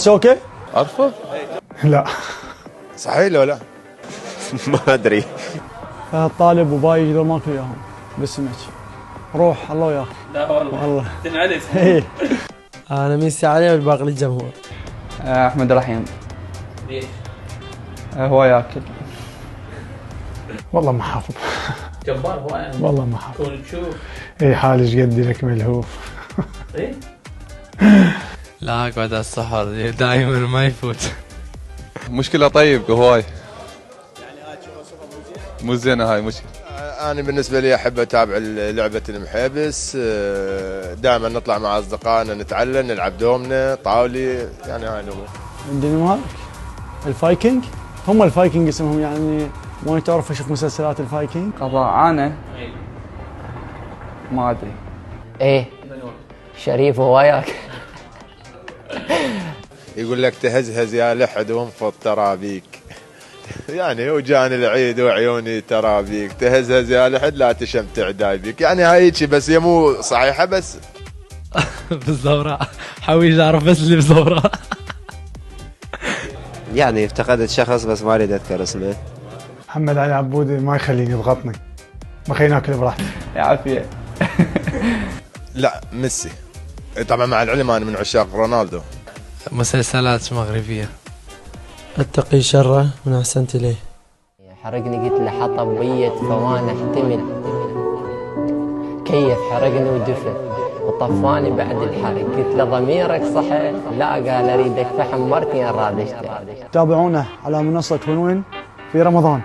اتس اوكي؟ ارفض؟ لا. صحيح لو لا؟ ما ادري. الطالب وباي ذول ماكو اياهم باسمك. روح الله وياك. لا والله تنعرف. انا ميسي عليه والباقي للجمهور. احمد رحيم. ليش؟ هو ياكل. والله ما حافظ. جبار هو يعني. والله ما حافظ. كون تشوف. اي حالي ايش قدي لك ملهوف. ايه؟ لا اقعد على السحر دائما ما يفوت. مشكلة طيب هواي. مو زينة هاي مشكلة. أنا بالنسبة لي أحب أتابع لعبة المحابس، دائما نطلع مع أصدقائنا نتعلم نلعب دومنا طاولي، يعني هاي الأمور. الدنمارك الفايكنج، هم الفايكنج اسمهم يعني. ما تعرف اشوف مسلسلات الفايكنج؟ قضاء انا ما ادري. ايه شريف هو وياك. يقول لك تهزهز يا لحد وانفض ترابيك. يعني وجاني العيد وعيوني ترابيك، تهزهز يا لحد لا تشمتع دايبك، يعني هايجي بس هي مو صحيحة بس. بالزوراء حاول اعرف بس اللي بالزوراء. يعني افتقدت شخص بس ما اريد اذكر اسمه. محمد علي عبودي ما يخليني يضغطني، ما خليني اكل براحتي. عافية. لا ميسي طبعا، مع العلم أنا من عشاق رونالدو. مسلسلات مغربية. اتقي شره من احسنت اليه. حرقني قلت له حطب بيت فوانا احتمل، كيف حرقني ودفن وطفاني بعد الحرق، قلت له ضميرك صحي؟ لا قال اريدك فحم مرتين راد اشتري. تابعونا على منصة وين في رمضان.